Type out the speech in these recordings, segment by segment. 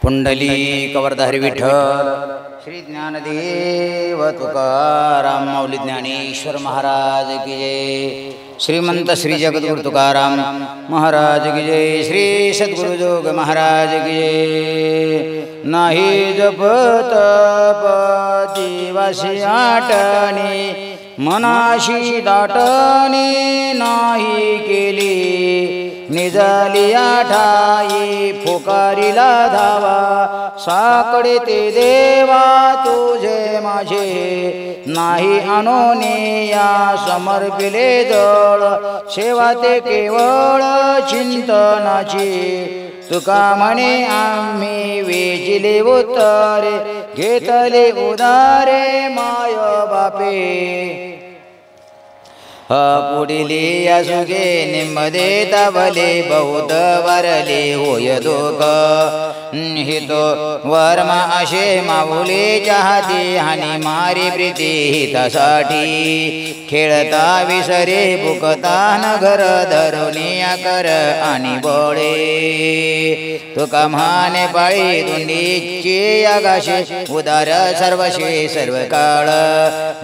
पुंडलिक वरदारी विठ्ठल श्री ज्ञानदेव तुकाराम माऊली ज्ञानेश्वर महाराज की जय. श्रीमंत श्री जगद्गुरु तुकाराम महाराज की जय. श्री सद्गुरु जोग महाराज की जय. नाही जपत दिवासी आठणी मनाशी दाटणी नाही केली निजालिया ठाई फुकारिला धावा साकडे ते देवा तुझे माझे नाही अनोनिया समर्पिले जळ सेवा ते केवळ चिंतनाची तुका म्हणे आम्ही वेचिले उतारे घेतले उदारे माय बापे पुढिली असुगे निम्मदे तबले बहुत वरले होय दोघ हितो वर्मा असे माऊली चाहती हानी मारी प्रीती हितासाठी खेळता विसरे बुकता नगर धरुनिया कर आणि बळे तुका म्हणे पाळी दुंडीची आगाशे उदार सर्वशे सर्व काळ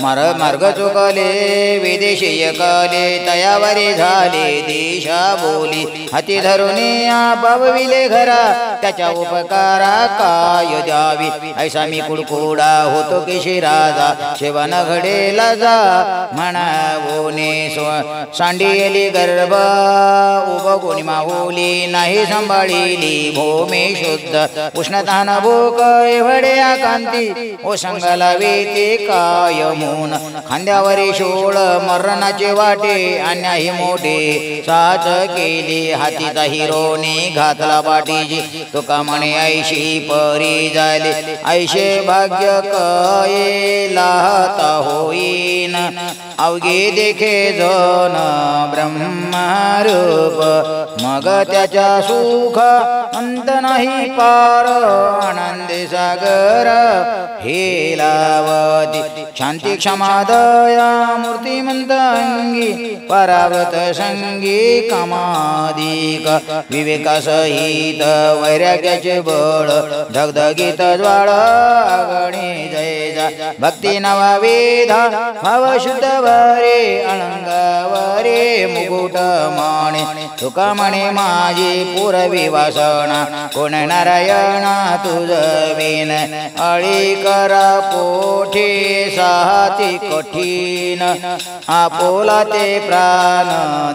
मार्ग चुकले विदेशी काले तयावरी झाले दिशा बोली हाती धरुनिया पावविले घरा त्याच्या उपकारा काय द्यावी ऐसा मी कुडकुडा होतो केशी राजा शेवन घडेला जा म्हणावोने सांडियली गर्भ उभ कोणी माऊली नाही सांभाळिली भूमी शुद्ध उष्णतान भूक एवढ्या कांती ओ संगाला वेते काय मून खांद्यावरी शोळ मरणाचे वाटे अन्याही मोठे साच केली हातीचा हिरोने घातला पाठीची तुका म्हणे ऐशी परी झाले ऐशे भाग्य कये लाहता होईन अवघे देखे जन ब्रह्मरूप मग त्याच्या सुख अंत नाही पार आनंदी सागर हे लावती शांती क्षमा दया मूर्तिमंत अंगी परावत संगी कामादिक विवेकासहित वैराग्याचे बळ धगधगीत ज्वाळ अगणी जय जा भक्ती नवा वेधा भाव शुद्ध वरे अलंगावरे मुकुट माणे तुका म्हणे माझी पुरवी वासना कोण नारायणा तुझ विन अळी करा पोठे साहाती कठीण आपोला ते प्राण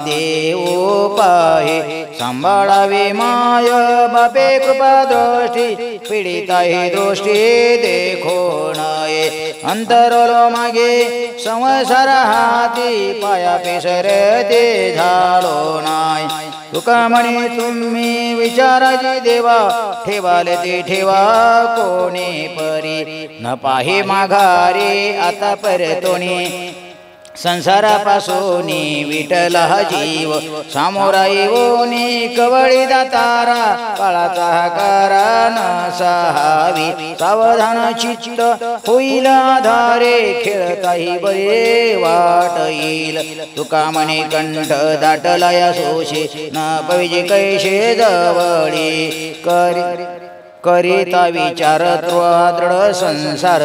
देऊ पाहे सांभाळावे माय बापे कृपा दृष्टी पीडिता ही दृष्टी देखो नये अंतरलो मागे संसार हाती पाया पेसर ते झालो नाय तुका म्हणे तुम्ही विचाराजी देवा ठेवाले ते ठेवा कोणी परी न पाहे माघारे आता परतोनी संसारापासून विठ्ठल हा जीव सामोरा येऊनी कवळी दातारा काळाचा हाकारा न सहावी सावधान चित्त होईल आधारे खेळताही बरे वाट येईल तुका म्हणे कंठ दाटला या सोशे न पाहिजे कैशे जवळी करिता विचार दृढ संसार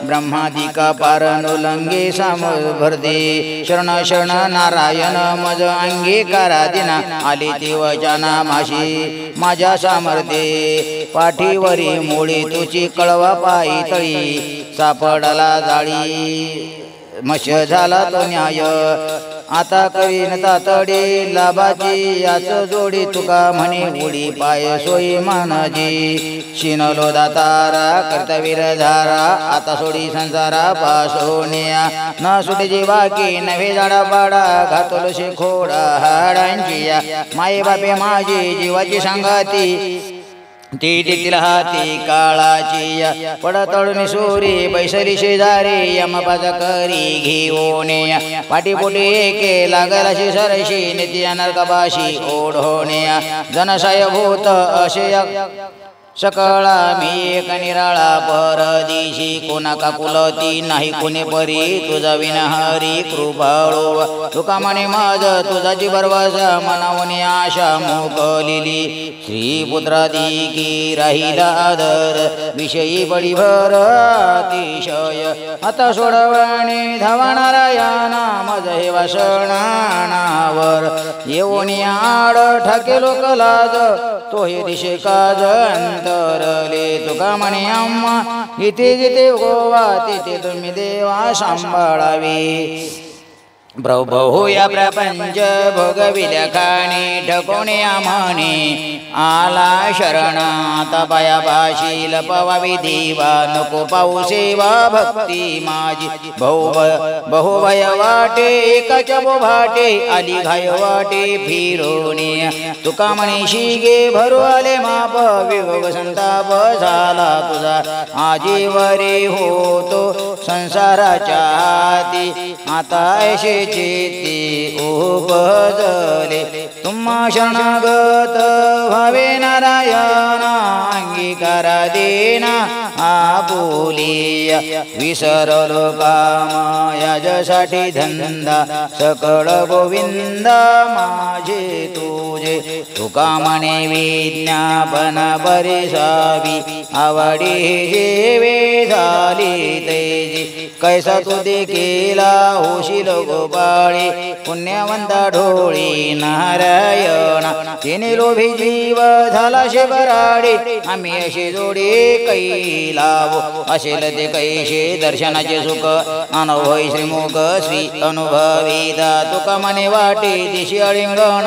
ब्रह्मादिका पारनुलंगे सामभर्दे शरण शरण नारायण मज अंगीकारा दिना आली ती वचना माशी माझ्या सामर्थ्ये पाठीवरी मुळी तुची कळवा पायी तळी सापडला जाळी मश झाला तो न्याय आता करीन तातडी लाभाची याच जोडी तुका म्हणे उडी पाय सोयी मानाजी शिनलो दातारा कर्तवीर धारा आता सोडी संसारा पासोनिया न सुटीची बाकी नव्हे झाडा पाडा घातलो शे खोडा हाडांची या माये बापे माझी जीवाची सांगाती ती देतील हाती काळाची पडतळून सोरी बैसली शेजारी यमपाचा करी घेऊन पाठीपोटी एके लागलाशी सरशी नित्या नरकबाशी ओढ होण्या जनसाय भूत असे सकळा मी एक निराळा परदेशी कोणा का कुलती नाही कोणी परी तुझा विनहरी कृपाळू तुका म्हणे माझ तुझाची बरवासा मनावनी आशा मोकलिली श्रीपुत्रादी की राहिला आदर विषयी पडी भर अतिशय आता सोडवणे धावा नारायणा मज हे वासणावर येऊन आड ठाके लोक लाज तो हे दिशे काज अंतरले तुका म्हणे आम्हा इथे जिथे गोवा तिथे तुम्ही देवा सांभाळावे प्रभो या प्रपंच भोगविल्या खाणी ठकोणे म्हणे आला शरण आता पाया पाशी लपवावी देवा नको पाऊ सेवा भक्ती माझी बहुभय वाटे एकाच्या बोभाटे आली घाय वाटे फिरोणे तुका म्हणे शिगे भरू आले माप विभव संताप झाला तुझा आजीवरे होतो संसाराच्या हाती आता ऐशे चेती उपजले तुम्हा शरणागत भावे नारायणा अंगीकारा देना आपुलिया विसरलो काम याच्यासाठी धंदा सकळ गोविंदा माझे तुझे तुका म्हणे विज्ञापन परिसावी आवडी जेवे झाली तेजी कैसा तू देखीला होशील गोपाळी पुण्यवंता ढोळी नारायणा तिने लोभी जीव झाला शेबराडी आम्ही अशी जोडी कै लावो असेल ते कैशे दर्शनाचे सुख अनुभवी श्रीमुख श्री अनुभवीदा तुका म्हणे वाटे दिशी अळिंगण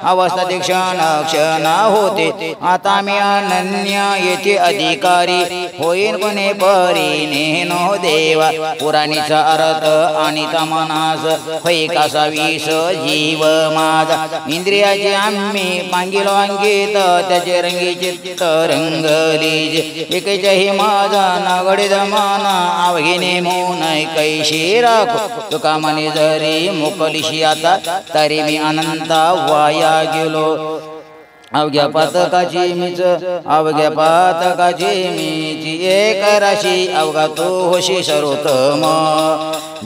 अवस्था दीक्षण क्षण होते आता मी अनन्य येथे अधिकारी होईन कोणे परीने नो देवा पुराणीचा अर्थ आणि तमनास होई कसा विष जीव माझा इंद्रियाचे आम्ही पांगिलो अंकित त्याचे रंगी चित्त रंगली एकेच्याही माझा नागडे जमाना आवघिने मौन कैशी राखो तुका म्हणे जरी मोकलिशी आता तरी मी अनंता वाया गेलो अवघ्या पातकाची मीच अवघ्या पातकाची मीची एक राशी अवघा तू होशी सर्वोत्तम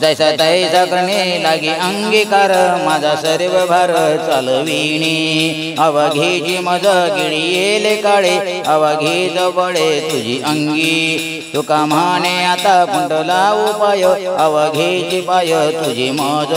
जैसा तैसा करणे लागी अंगीकार माझा सर्व भार चालविणी अवघीची मज गिळी येले काळे अवघीच बळे तुझी अंगी तुका म्हणे आता कुंडला उपाय अवघीची पाय तुझी मज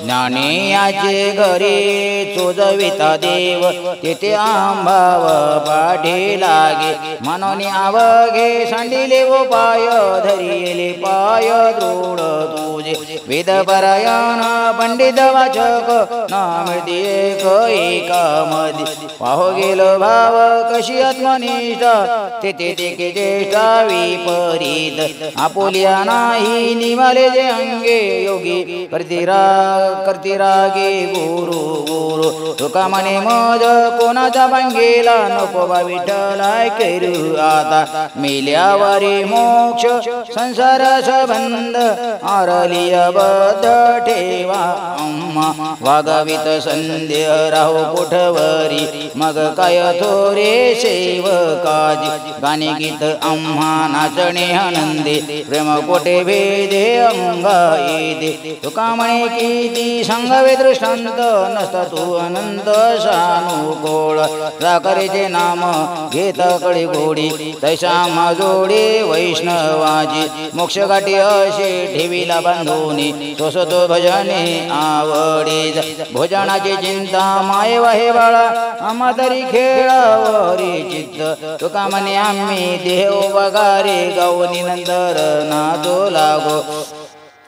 ज्ञानी याचे घरी चोजविता देव तेथे आंबाव पाठी लागे मनोनी अवघे सांडिले व पाय धरिले पाय दृढ तुझे वेदपरायण पंडित वाचक नामदी एक एकामधी पाहो गेलो भाव कशी आत्मनिष्ठा तेथे तेके ज्येष्ठा विपरीत आपुलिया नाही निवाले जे अंगे योगी करतिरागे गुरु गुरु तुका म्हणे मज कोणाचा भांगेला नको बा विठ्ठलाय करू आता मेल्यावरी मोक्ष संसार संबंध आरलिया बद्ध ठेवा अम्मा वागावित संध्य राहो पोठवरी मग काय थोरे सेवकाजी गाणे गीत आम्हा नाचणे आनंदे प्रेम कोटे भेदे अंगा येते तुका म्हणे किती सांगावे दृष्टांत नसता तू अनंत सानुकूळ राकरेचे नाम घेत कडे घोडी तैसा माजोडे वैष्णवाजी मोक्ष गाठी असे ठेवीला बांधूनी सोसतो भजने आवडे भोजनाची चिंता माये वाहे बाळा आम्हा तरी खेळावरी चित्त तुका म्हणे आम्ही देव बगारे गावनी नंतर नाचो लागो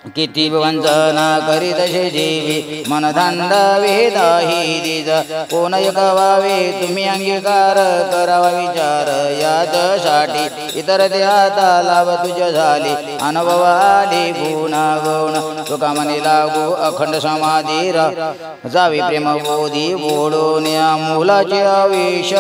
किती वंचना करीत तसे जीवी मनधांडा वेदाही दिज कोण ऐकावे तुम्ही अंगीकार करावा विचार याच्यासाठी इतर ते आता लाभ तुझ्या झाले अनुभव आले गुणागुण तुका म्हणे लागू अखंड समाधी जावी प्रेम बोधी बोडून या मुलाचे आवेश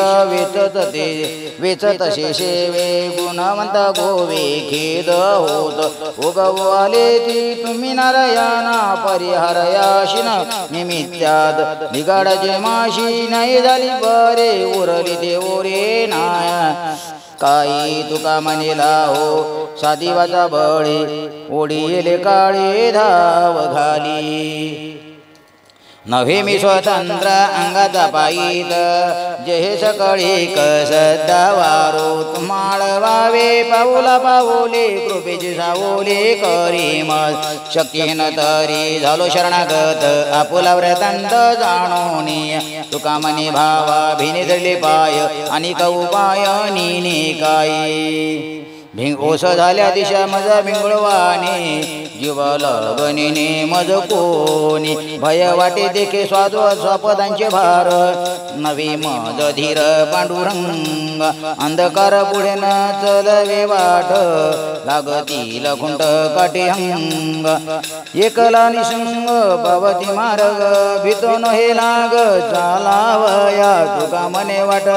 वेचत सेवे गुणवंत गोवे खेद होत उगव आले ती तुम्ही नारायणा परिहरयाशिन निमित्याद बिघाडाचे माशी नाही झाली बरे उरली देवरे नाय काही तुका म्हणेला हो साधिवाचा बळी ओढी येले काळे धाव घाली नव्हे मी स्वतंत्र अंगाचा पायीत जे सकाळी कसदा वारो तुम्हाळ वावे पाऊला पाऊले कृपेची सावले करी मग शक्तीन तरी झालो शरणागत आपुला व्रतांत जाणोनी तुका मनी भावा भिने धरले पाय आणि उपाय नीने काही भिंग ओस झाल्या दिशा मज भिंगळवाने जीव लगनीने मज कोणी भय वाटे देखे स्वपदांचे भार नवी मज धीर पांडुरंग अंधकार पुढे न चलवे वाट लागतील खुंट काटे अंग एकला निसंग पावती मार्ग भीतो न हे लाग चालावया तुका मने वाट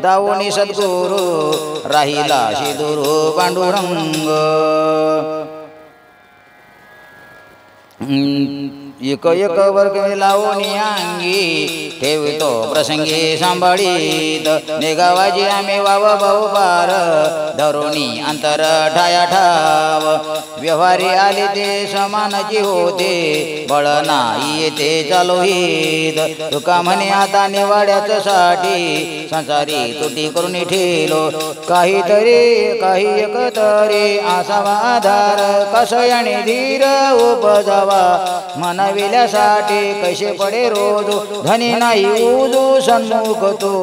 दावोनी सद्गुरु राहिला शिदुरु पांडुरंग एक एक वर्ग लावून अंगी ठेवतो प्रसंगी सांभाळीत नेगावाजी आम्ही वाव भाऊ पार धरोणी अंतर ठाया ठाव व्यवहारी आले ते समानाची होते बळ नाही येते चालू हित तुका म्हणे आता निवाड्याच साठी संसारी तुटी करून ठेलो काहीतरी काही एकतरी असावा आधार कसयाने धीर उपजावा मनविल्यासाठी कैसे पडे रोज धनी नाही उजू सन्मुख तो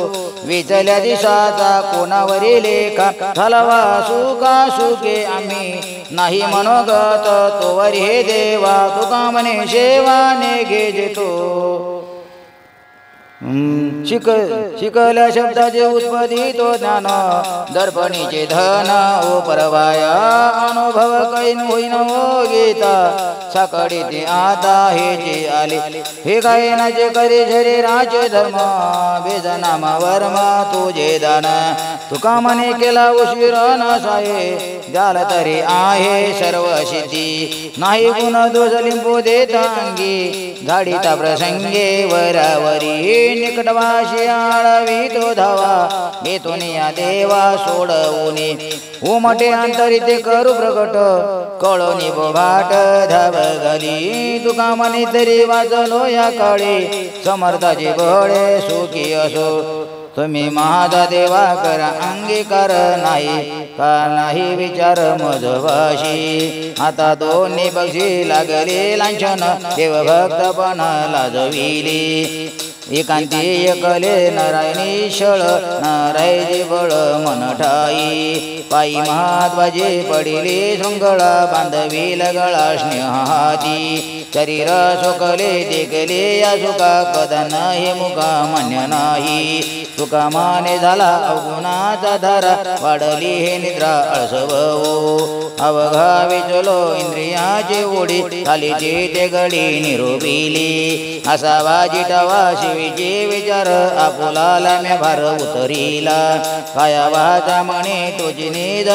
विचल्या दिशाचा कोणावरी लेखा हलवा सुका सुके आम्ही नाही मनोगत तोवर हे देवा तुका म्हणे सेवाने घे जेतो शिकल्या शब्दाचे उत्पत्ती तो ज्ञान दर्पणीचे धन ओ परवाया अनुभव कैन होईन ओ गीता साकडी ते आता हे जे आले हे गायनाचे करे शरीराचे धर्म बेजनाम वर्म तुझे दान तुका म्हणे केला उशीर नसाये जाल तरी आहे सर्व सिद्धी नाही गुण दोष लिंबू देता अंगी गाडीता प्रसंगे वरावरी निकटवाशी आळवी तो धावा घेतून या देवा सोडवूने उमटे अंतरिते करू प्रकट कळोनी बोभाट धाव घाली तुका म्हणे तरी वाचलो या काळी समर्थाचे बळे सुखी असो तुम्ही महादा देवा करा अंगीकार नाही का नाही विचार मजवाशी आता दोन्ही पक्षी लागले लांछन देव भक्तपण लाजविली एकांती एकले नारायणी शळ नारायणी बळ मन ठाई पायी महाद्वाजे पडिले शृंगळा बांधवी लगळा स्नेहाती शरीर सुकले देखले या सुका कदन हे मुका मान्य नाही तुका माने झाला अवगुणाचा धारा वाढली हे निद्रा अळसव अवघा विचलो इंद्रियाचे ओढी खालीची ते गडी निरोबिली असा वाजिटावा शिवीचे विचार आपुला लाम्या भार उतरीला काया वाचा म्हणे तुझी निज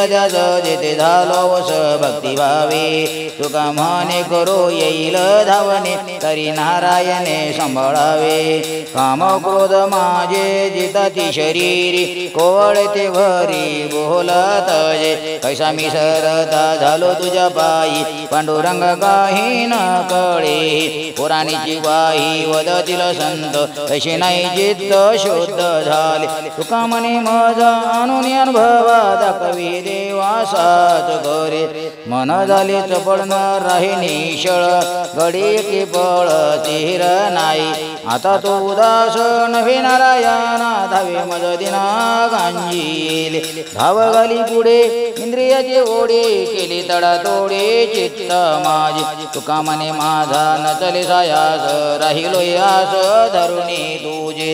जेथे झालो वस भक्ती भावे तुका म्हणे करो येईल धावणे तरी नारायणे सांभाळावे काम क्रोध माझे जिताती शरीरी कोवळते भरी बोलत जे कैसा मी सरता झालो तुझ्या पायी पांडुरंग काही न कळे पुराणीची वाही वदतील संत तसे नाही चित्त शुद्ध झाले तुका म्हणे माझा आणून अनुभवा दाखवी देवासाच करे मन झाले चपळ न राही निशळ गडी की पळ चिर नाही आता तो उदास नव्हे नारायणा धावे मज दिना गांजीले धाव घाली पुढे इंद्रियाचे ओढे केली तडा तोडे चित्त माझे तुका म्हणे माझा न चले सायास राहिलो यास धरुणी तुझे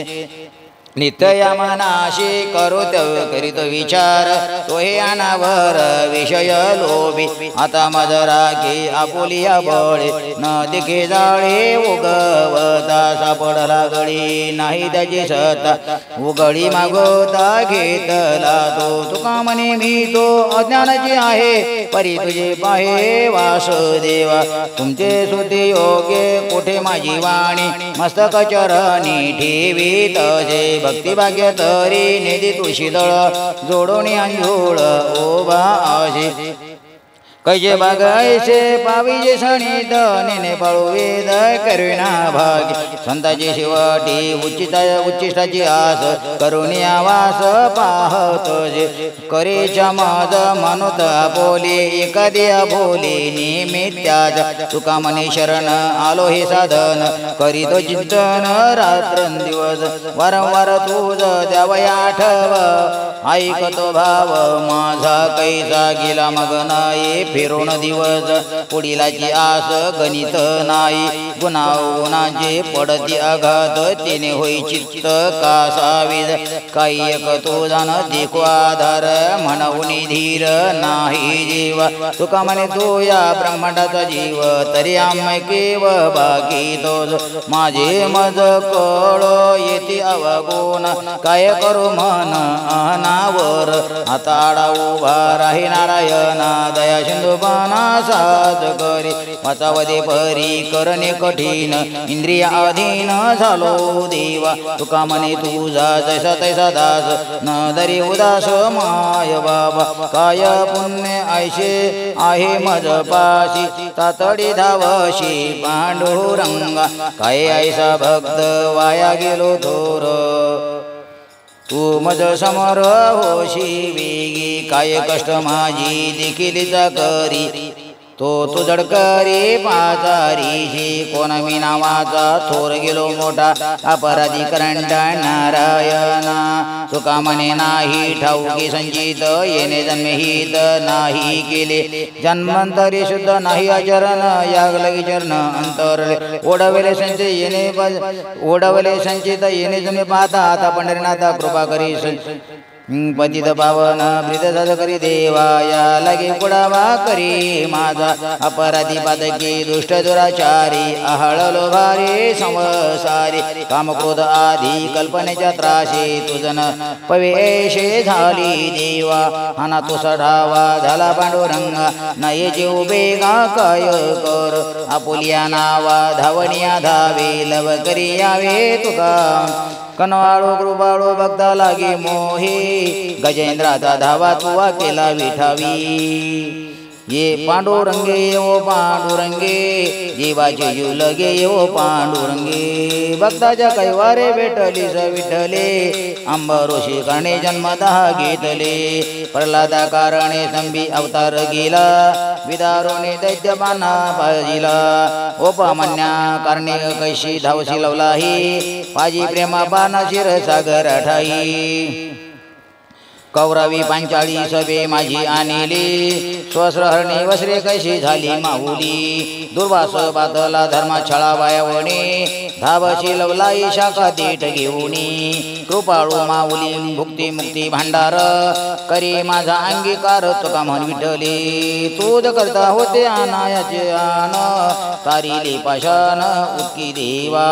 नित्य मनाशी करोत करीत विचार तो हे अनावर विषय लोभी आता मजरा की आपुलिया बळे न दिखे जाळे उगवता सापडला गडी नाही त्याची सत्ता उगडी मागवता घेतला तो तुका म्हणे मी तो अज्ञानाची आहे परी तुझे पाहे वासुदेवा तुमचे सुते योग्य कुठे माझी वाणी मस्तक चरणी ठेवीत जे भक्ती भाग्य तरी निधी तुळशी दळ जोडून अंजूळ ओबा आशे कैसे बागायचे पाविजे सणित नेने पाळू वेद करुणा भागी संताची शिवाटी उच्चिष्टाची आस करुणी आवास पाहत जे करेच्या मद म्हणत बोली एखाद्या बोली निमित्याच्या तुका मनी शरण आलो हे साधन करीत चिंतन रात्रंदिवस वारंवार तुझ द्यावया आठव ऐकतो भाव माझा कैसा गेला मग नाही फिरून दिवस पुढीलाची आस गणित नाही गुणाचे पडती आघात तिने होई चित्त कासावीज काही एक तो जाण देखो आधार म्हणून धीर नाही जीव तुका म्हणे तो या ब्रह्मांडाचा जीव तरी आम्ही केव बाकी तोच माझे मज कळ येते अवगुण काय करू मन अनावर आता आडा उभा राही नारायणा दया सिंधुबाणा साज करी वाचावदे परी करणे कठीण इंद्रिय अधीन झालो देवा तुका म्हणे तुझा जैसा तैसा दास न दरी उदास माय बाबा काय पुण्य ऐशे आहे मज पाशी तातडी धावशी पांडुरंगा काय ऐसा भक्त वाया गेलो थोर तू मज समोर होशी वेगी काय कष्ट माझी देखील करी तो तुझडकरी पाचारीशी कोण मी नावाचा थोर गेलो मोठा अपराधी करंटा नारायणा तुका म्हणे नाही ठाऊकी संचित येणे जन्महित नाही केले जन्मांतरी शुद्ध नाही आचरण यागलगी चरण अंतर ओढवले संचित येणे जन्मे पाहता आता पंढरीनाथा कृपा करी पतित पावन प्रीत सद करी देवा या लगे पुढावा करी माझा अपराधी पातकी दुष्ट दुराचारी अहळलो भारी संसारी कामक्रोध आधी कल्पनेच्या त्राशी तुझन पवेशे झाली देवा हाना तो सढावा झाला पांडुरंगा नाही जीव बेगा काय कर आपुलिया नावा धावणिया धावे लव करी यावे तुका कनवाळो कृपाळो भक्ता लागे मोहे गजेंद्राचा धावा तुवा केला विठावी ये पांडुरंगे ओ पांडुरंगे जीवाचे जीव लगे ओ पांडुरंगे भक्ताच्या कैवारे भेटली स विठ्ठले अंबरोशी करणे जन्मतः घेतले प्रल्हादा कारणे संभी अवतार गेला विदारोने दैत्यबाना पाजिला ओपमन्या कारणे कैशी धावशी लवलाही पाजी प्रेमा बाना शिर सागर ठाई कौरवी पांचाळी सभे माझी आणली स्वस्रहरणी वस्त्रे कशी झाली माऊली दुर्वास बातला धर्मा छळा वायवणे धावशी लवलाई शाखा देठ घेऊनी कृपाळू माऊली भुक्ती मुक्ती भांडार करी माझा अंगीकार तुका म्हण विठ्ठले तूच करता होते अनायाचे आन तारिले पाशान उकी देवा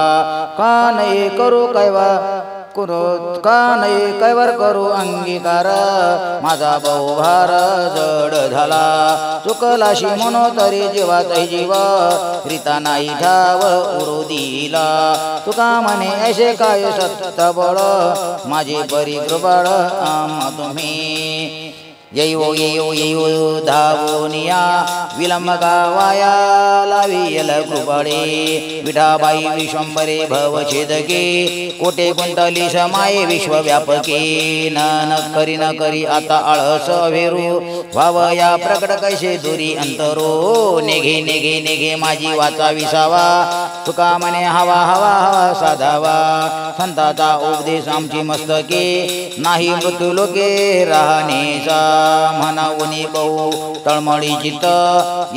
का नाही करू कैवा का नाही कैवर करू अंगीकार माझा बहुभार जड झाला चुकलाशी म्हणो तरी जीवाचा जीव रीता नाही ठाव उरू दिला तुका म्हणे ऐसे काय सत्त बळ माझे परी कृपाळ आम तुम्ही येयो येयो येयो धावोनिया विलंब गावाया लावियल कृपाळे विठाबाई विश्वंभरे भवछेदके कोटे कुंतली समाये विश्वव्यापके न करी आता आळस भेरू व्हावया प्रकट कैसे दुरी अंतरो नेघे नेघे नेघे माझी वाचा विसावा तुका म्हणे हवा हवा हवा साधावा संताचा उपदेश आमची मस्तके नाही मृत्यू लोके राहणेचा म्हणावुनी बहु तळमळी चित्त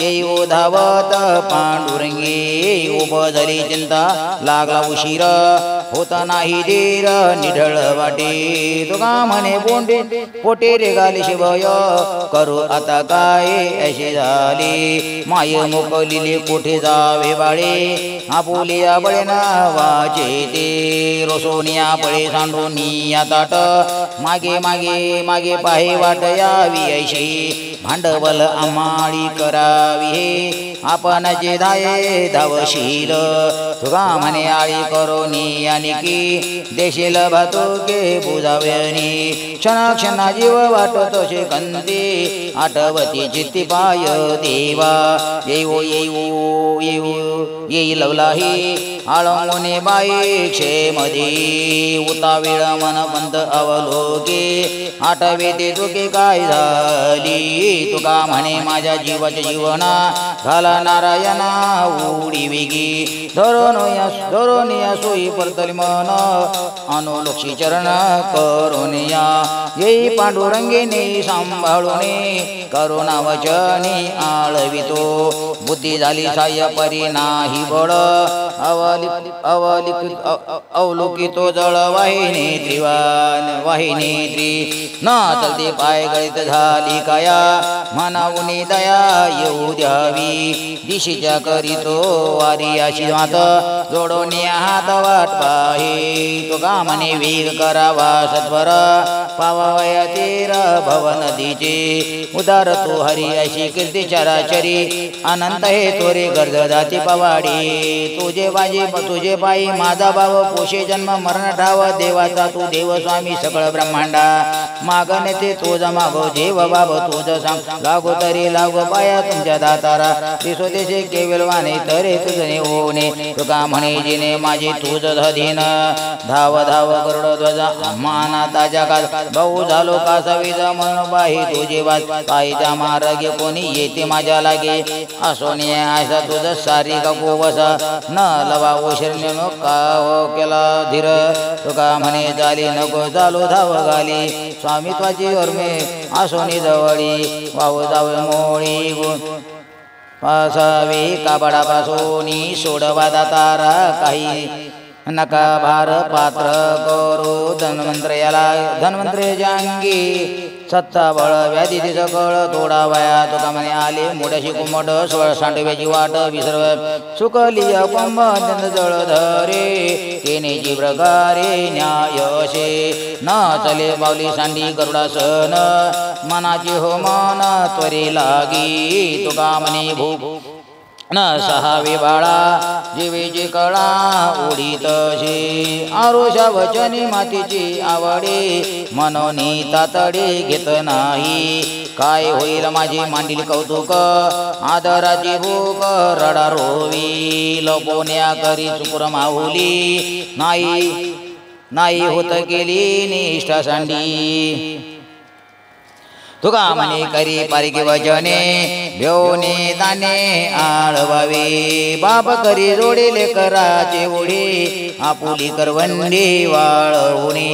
येऊ धावत पांडुरंगी उभं झाली चिंता लागला उशीर होत नाही धीर निढळ वाटे तुका म्हणे पोटे रे गाली शिवय करू आता काय अशी झाली माय मोकलिले कोठे जावे बाळे आपुलिया बळे नावाचे ते रोसोनिया बळे सांडोनिया ताट मागे मागे मागे पाहे वाट यावी ऐशी भांडवल आमाळी करावी हे आपण जे धाये धावशील तुका म्हणे आळी करोनी आणि की देशील भातुके बुजाव्यानी क्षणा क्षणा जीव वाटत शेकंती आठवती चित्ती पाय देवा येऊ येऊ येऊ येई लवलाही आळंगोने बाई क्षेमदी उतावीळ मन बंद अवलोके आठवे ते तुके काय झाली तुका म्हणे माझ्या जीवाचे जीवना घाला नारायणा उडी वेगी धरोनिया सोयी परतली मन अनुलोक्षी चरण करुनिया येई पांडुरंगेने सांभाळूने करुणा वचनी आळवितो बुद्धी झाली साह्य परी नाही बळ अवलोकितो जळ वाहिनी त्रि न चलते पाय गळित झाली काया म्हणावुनी दया येऊ द्यावी दिशीच्या करीतो वारी अशी मात जोडोनी हात वाट पाहे तुका म्हणे वेग करावा सत्वर पावावया तीर भव नदीचे उदार तो हरी अशी कीर्ती चराचरी अनंत हे तोरे गर्द जाती पवाडी तुझे पायी माझा भाव पोषे जन्म मरण ठाव देवाचा तू देव स्वामी सकळ ब्रह्मांडा मागणे ते तुझ मागो जेव बाब तुझ सांग लागो तरी लागो पाया तुमच्या दातारा दिसो देशे केवल वाणे तरे तुझने होणे तुका म्हणे जिने माझी तुझ धीन धाव धाव गरुड ध्वजा मानाता जगात भाऊ झालो का सविज म्हणून बाही तुझे वाद पायीचा मार्गे कोणी येते माझ्या लागे असोने आयसा तुझ सारी का गोवस न लवा ओशरणे नो का हो केला धीर तुका म्हणे झाली नको चालू धाव घाली स्वामित्वाची वर्मे असोनी जवळी वाहू जावे मोळी गुण पासावे काबडापासोनी सोडवा दातारा काही नका भार पात्र करो धन्वंतरे जांगी सत्ता बळ व्याधी सकळ तोडा वया तुका म्हणे आले मोठ्याशी कुमट स्वळ सांडव्याची वाट विसर्व सुकलिय कुंभ जळ धरे केनेची प्रकारे न्यायशे न चले बावली सांडी गरुडासन मनाची हो मन त्वरे लागी तुका म्हणे भूक न सहावे बाळा जीवेची कळा उडीतशी आरोषा वचनी मातीची आवडे मनोनी तातडे घेत नाही काय होईल माझी मांडील कौतुक आदराची भूक रडा रोवी लपोन्या करी चुकुर माहुली नाही होत केली निष्ठा सांडी तुका म्हणे करी पारिके वचने भेवने दाने आळवावे बाप करी जोडेले कराचे ओढे आपुली करवंडी वाळवणे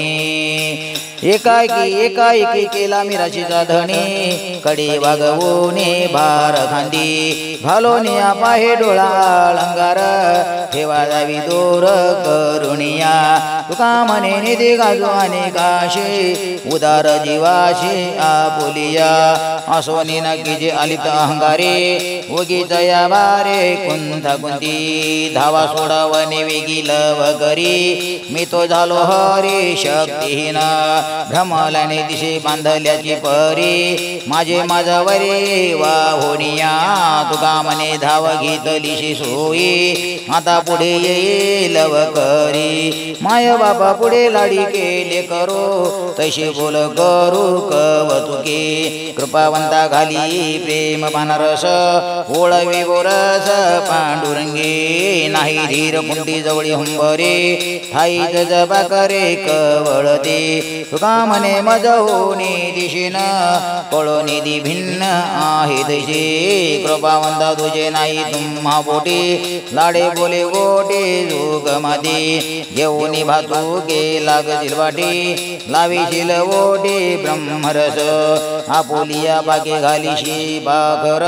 एकाएकी केला मी राशीचा धणे कडे वागवणे भार खांदी घालोने पाहे डोळा अलंगार ठेवा जावी दोर करुणिया तुका म्हणे निधी गाजो अनेकाशे उदार जीवाशे आपुलिया असोनी नक्की जे आलित अहंगारे उगीच या बारे कुंथा कुंती धावा सोडावणे वेगी लव करी मी तो झालो हरी शक्तीहीन भ्रमलाने दिशे बांधल्याची परी माझे माझावरे वाहोनिया तुका म्हणे धाव घेतलीशी सोयी आता पुढे येईल करी माय बाबा पुढे लाडी केले करो तशी बोल करू कवतुके कृपावंता घाली प्रेम पानरस ओळवी बोरस पांडुरंगे नाही धीर कुंडी जवळी हुंबरे ठाई जबा करे कवळते तुका म्हणे मज होणे दिशे दिशेन कळो निधी भिन्न आहे दैसे कृपावंता तुझे नाही तुम्हा बोटे लाडे बोले गोटे जोग माते घेऊन भातू गे लागतील वाटे लावीशील ओटे ब्रह्मरस आपुलिया बाके घालीशी बाखर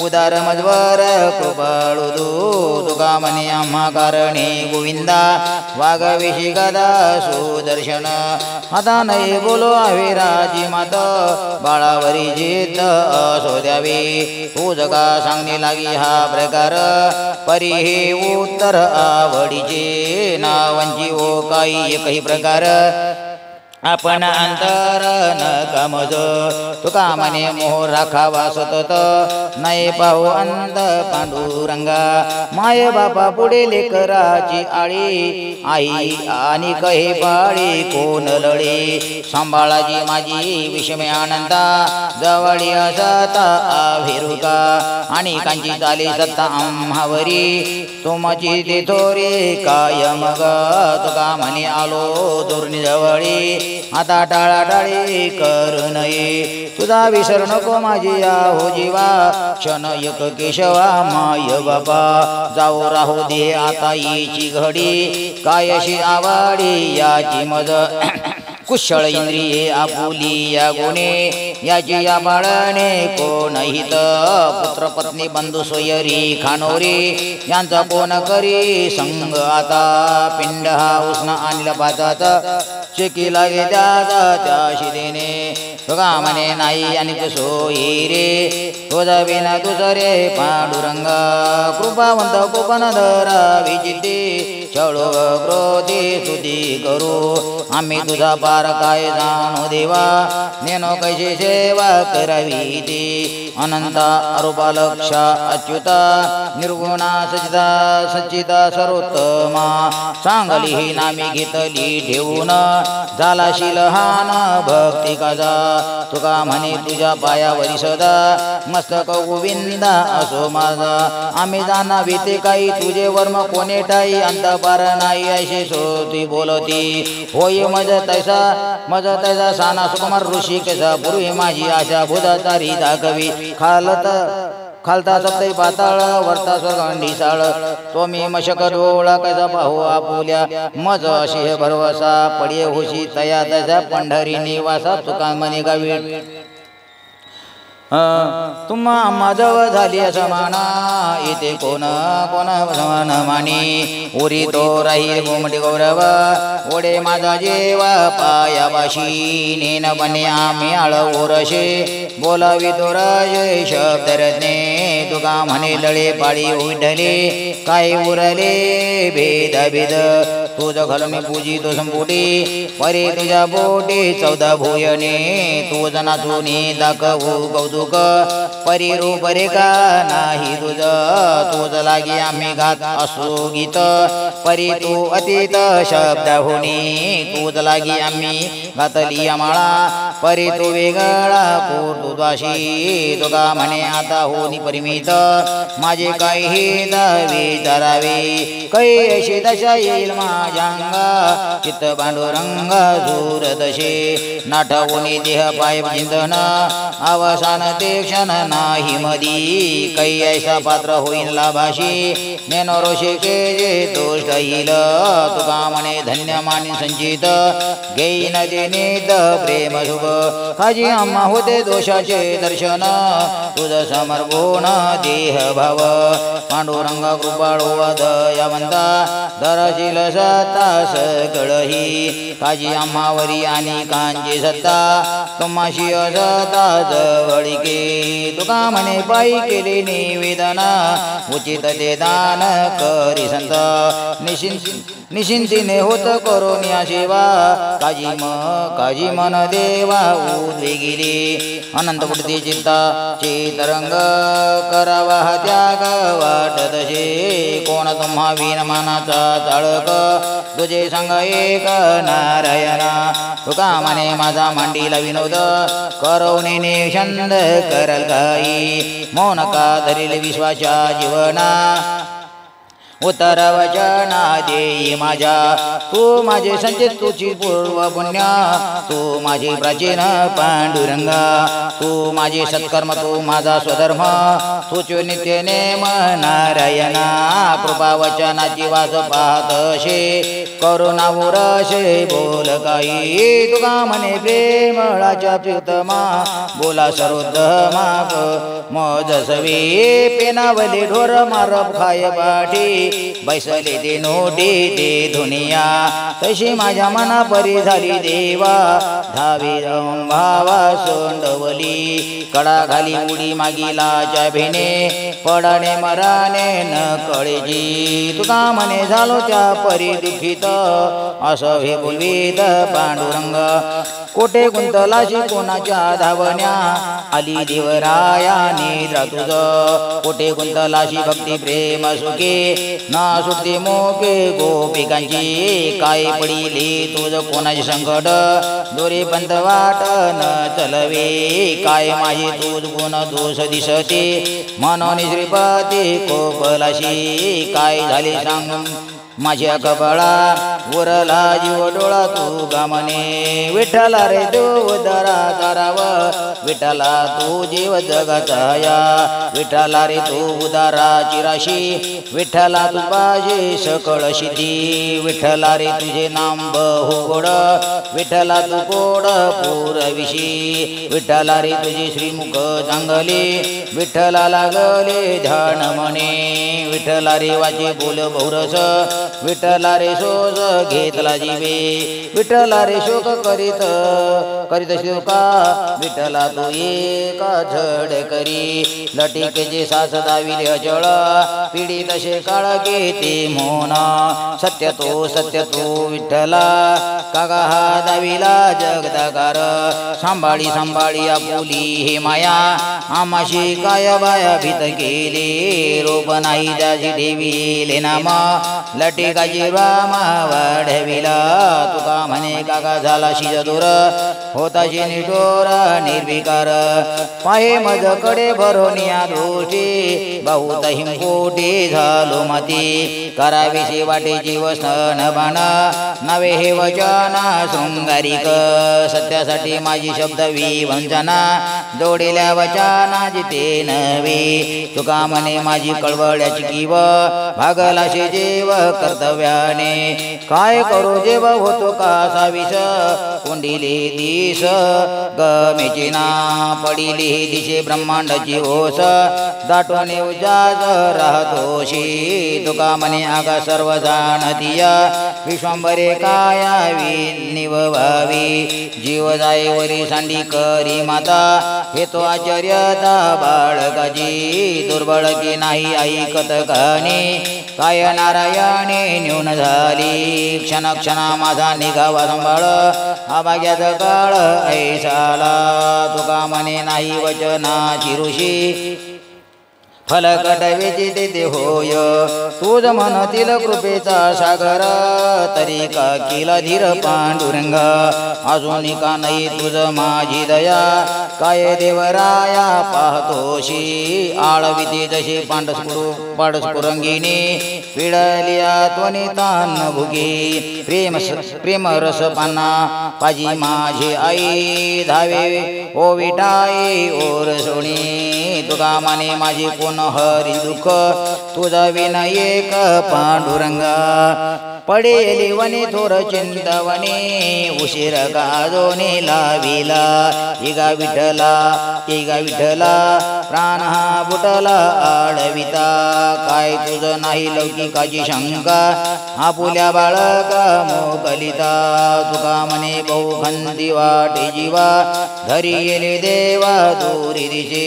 उदार मजवर कृपाळू तुका म्हणे आम्हा कारणे गोविंदा वाघवेशी गदा सुदर्शन आता नाही बोलो आहे राजी मात बाळावरी जित असो द्यावे तू जगा सांगणे लागी हा प्रकार परी हे उत्तर आवडीचे नावांची ओ काही एकही प्रकार आपण अंतर न कामज तुका म्हणे मोह राखावा सतत नाही पाहू अंत पांडुरंगा माय बापा पुढे लेकराची आळी आई आणि कहे पाळी कोण लढे सांभाळाजी माझी विषमे आनंदा जवळी असता आभिरुका आणि कांची चाले सत्ता आम्हावरी तुमची ते थोरे काय मग तुका म्हणे आलो दुर्नि जवळी आता टाळाटाळी करू नये तुझा विसर नको माझी आहो जीवा क्षण एक केशवा माय बापा जाऊ राहू दे आता येची घडी कायशी आवाडी याची मज कुशळ इंद्रिये आपुली या गुणे याची या बाळाने कोणहित पुत्र पत्नी बंधू सोयरी खानोरी यांचा कोण करी संग आता पिंड हा उष्ण आणला पाताचा शेकी लागे त्या शिदेने तुका म्हणे नाही आणि सोयी रे तुझा बिना दुसरे पांडुरंगा कृपावंत कोपन धरा विजिते छळो क्रोधी स्तुती करू आम्ही तुझा पार काय जाणू देवा नेनो कैसे सेवा करावी ती अनंता अरूपा लक्षा अच्युता निर्गुणा सचिता सच्चिता सर्वोत्तमा सांगली ही नामी घेतली ठेवून झाला शीलहान भक्ती काजा तुका म्हणे तुझ्या पायावरी सदा मस्तक गोविंदा असो माझा आम्ही जाणावी ते काही तुझे वर्म कोणे ठाई अंता पार नाही अशी सोती बोलती होय मज तैसा साना सुकुमार ऋषी कसा पूर्वी माझी आशा भुजाचा रिदा कवी खालता सप्तई पाताळ वरता स्वर्गांडी साळ तो मी मशक डोळा कसा पाहू आपुल्या मज अशी भरवसा पडिये होशी तया तसा पंढरी निवासा तुका म्हणे गावी तुम्हा माझव झाली समाना इथे कोण समान मानी उरी तो राहील गोमटी गौरव ओढे माझा जेवा पायावाशी नेन बने आम्ही आळ ओरशे बोलावी तो राजे शब्द रत्ने तुका म्हणे लळे पाळी उडले काय उरले भेद भेद तुझ घालून पूजी तो संपुटी परे तुझ्या बोटे 14 भुयने तुझ नाचूने दाखवू कौतुक परी रूप रेखा नाही तुझ लागी आम्ही गात असो गीत परी तू अतीत शब्द होणी तुझ लागी आम्ही घातली माळा परी तू वेगळा पूर्तुद्वाशी तुका म्हणे आता होनी परिमित माझे काही दावे धरावे कैशी दशा येईल माझ्यांगा चित्त पांडुरंग झूर दशे नाठवून देह पाय चिंतन अवसान ते क्षण नाही मदी कैसा पात्र होईल लाभाशी नेनो रोषे के जे दोष येईल तुका म्हणे धन्य मानी संचित घेईन देनेत प्रेम शुभ काजी आम्हा होते दोषाचे दर्शन तुझ समर्पण देह भाव पांडुरंग कृपाळो दयावंता दरशील सत्ता सकळही काजी आम्हावरी आणि कांची सत्ता तुम्हाशी असता जवळिके तुका म्हणे पायी केले निवेदना उचित ते दान करी संत निशिंतीने होत करोनिया सेवा काजी मन देवा उद्वेगिले अनंत बुद्धी चिंता चितरंग करावा त्याग वाटतसे कोण तुम्हा विनमानाचा चाळक तुझे संग एक नारायणा तुका म्हणे माझा मांडीला विनोद करवणे छंद करल काही मौन का धरील विश्वाच्या जीवना उत्तर वचना देई माझ्या तू माझे संचित तुझी पूर्व पुण्य तू माझी प्राचीन पांडुरंगा तू माझे सत्कर्म तू माझा स्वधर्म तूच नित्य नेम नारायणा कृपा वचनाची वास पाहतशे करुणा उरशे बोल काही तुका म्हणे प्रेमळाच्या प्रियतमा बोला सर्वोत्तमा मज सवे पेनावले ढोर मारप खाय पाठी बैसले ते नोटी ते दुनिया तशी माझ्या मना परी झाली देवा धावी भावा सोंडवली कडा खाली उडी मागिलाच्या भेने पडाने मराने न कळेजी तुका म्हणे झालो त्या परी दुखित असं हे बोलवीत पांडुरंग कोठे गुंतलाशी कोणाच्या धावण्या आली देवराया निद्रा तुझ कोठे गुंतलाशी भक्ती प्रेम सुखे ना सुटते मोके गोपिकांची काय पडिली तुझ कोणाचे संकट दोरे पंत वाट न चलवे काय माझे तुझ गुण दोष दिसते मनोनी श्रीपती कोपलाशी काय झाले सांग माझ्या कपाळा उरला जीव डोळा तू गामने विठ्ठला रे तू उदरा ताराव विठ्ठला तू जीव जगाचा या विठ्ठला रे तू उदारा चिराशी विठ्ठला तू पाजे सकळ शिधी विठ्ठला रे तुझे नाम बहु गोड विठ्ठला तू कोड पुरविशी विठ्ठला रे तुझे श्रीमुख चांगले विठ्ठला लागले ध्यान म्हणे विठ्ठला रे वाचे बोल बहुरस विठ्ठला रे शोक घेतला जीवे विठ्ठला रे शोक करीत करीत शोका विठ्ठला तू एका झड करी लटिकेचे सास दाविले अचळ पिढी तसे काळ घेते मोन सत्य तो विठ्ठला कागा हा दाविला जगदाकार सांभाळी सांभाळी आपुली हे माया आमाशी काय बाया भीत गेले रोप नाही जाजी ठेविले नामा लटिकाची रामा वाढविला तुका म्हणे काका झाला शिजदूर होताशी निठोरा निर्विकार पाहे मजकडे भरोनिया दृष्टी बहुत हिमकोटी झालो माती कराविषयी वाटे जीव सन बाण नवे हे वचना शृंगारिक सत्यासाठी माझी शब्द विवंचना जोडिल्या वचना जिते नवे तुका म्हणे माझी कळवळ्याची किव भागलाशी जेव कर्तव्याने काय करू जेव होतो का साविस कोंडिले दिस गमेची ना पडिली दिशे ब्रह्मांडाची ओस दाटून उजाज राहतोशी तुका म्हणे आगा सर्व जाणतीया विश्वंभरे कायावी निववावी जीव जायवरी सांडी करी माता हे तो आश्चर्यता बाळकाची दुर्बळ की नाही ऐकत कहाणी काय नारायणे न्यून झाली क्षण क्षणा माझा निघावा सांभाळ अभाग्याचा काळ ऐसाला तुका म्हणे नाही वचनाची ऋषी फलकट वेचिते होय तुझ मनतील कृपेचा सागर तरी का केला धीर पांडुरंग अजून का नाही तुझ माझी दया काय देवराया पाहतोशी आळविते जशी पांडस्फुरंगिनी पिळलिया त्वनी तान भुगी प्रेम रस पाना पाजी माझी आई धावे ओ विटाई ओर सोणी तुका माने माझी कोण हरी दुःख तुझा विना एक पांडुरंगा पडेली वने थोर चिंतवने उशीर गाजोने लाविला इगा विठ्ठला प्राण हा बुटला आडविता काय तुझ नाही लौकिकाची शंका आपुल्या बाळका मोकलिता तुका म्हणे बहु खंदी वाटे जीवा धरी येले देवा दूरी दिशे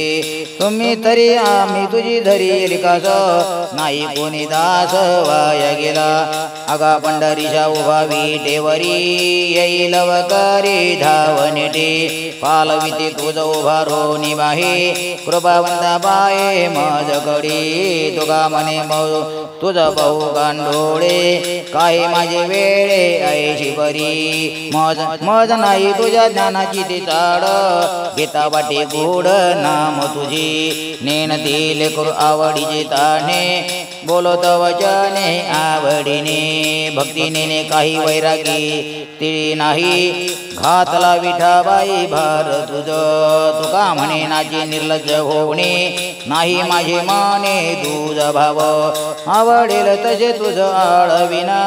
तुम्ही तरी आम्ही तुझी धरी येली कास नाही कोणी दास वाया गेला अगा पंढरीच्या उभा विटेवरी येईल वकारी धावनेटे पालविते तुझ उभा रोनी बाहे कृपावंता बाये माझकडे तुका म्हणे तुझ बहु गांडोळे काय माझे वेळे ऐशी बरी मज नाही तुझ्या ज्ञानाची ते चाड लाड घेता वाटे गोड नाम तुझी नेनतील करू आवडीचे ताणे बोलत वचने आवडीने भक्तीने काही वैरागी तिळी नाही घातला विठाबाई भार तुझ तुका म्हणे नाची निर्लज्ज होणे नाही माझे माने तुझ भाव आवडेल तसे तुझ आळविना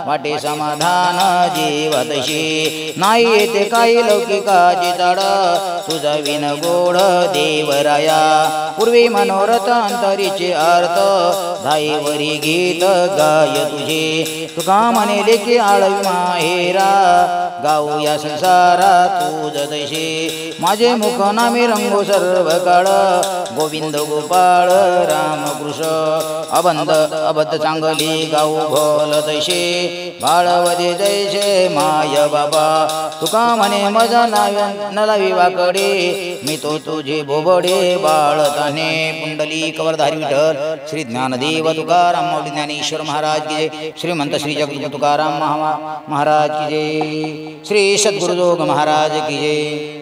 वाटे समाधान जीवतशी नाही येते काही लौकिकाची तड तुझ विन गोड देवराया पूर्वी मनोरथ अंतरीचे अर्थ धाईवरी गीत गाय तुझे तुका म्हणे लेखी आळवी माहेरा गाऊ या संसारा तुझ तसे माझे मुख नामे रंगो सर्व काळ गोविंद गोपाळ रामकृष्ण अबद्ध चांगली गाऊ भोल तसे बाळवदे जैसे माय बाबा तुका म्हणे मजा न लावी वाकडे मी तो तुझे बोबडे बाळताने पुंडली कवरधारी विठ्ठल श्री ज्ञानदेव तुकाराम मौली ज्ञानेश्वर महाराज की जय श्रीमंत श्री जगद्गुरु तुकाराम महाराज की जय श्री सद्गुरुजोग महाराज की जय।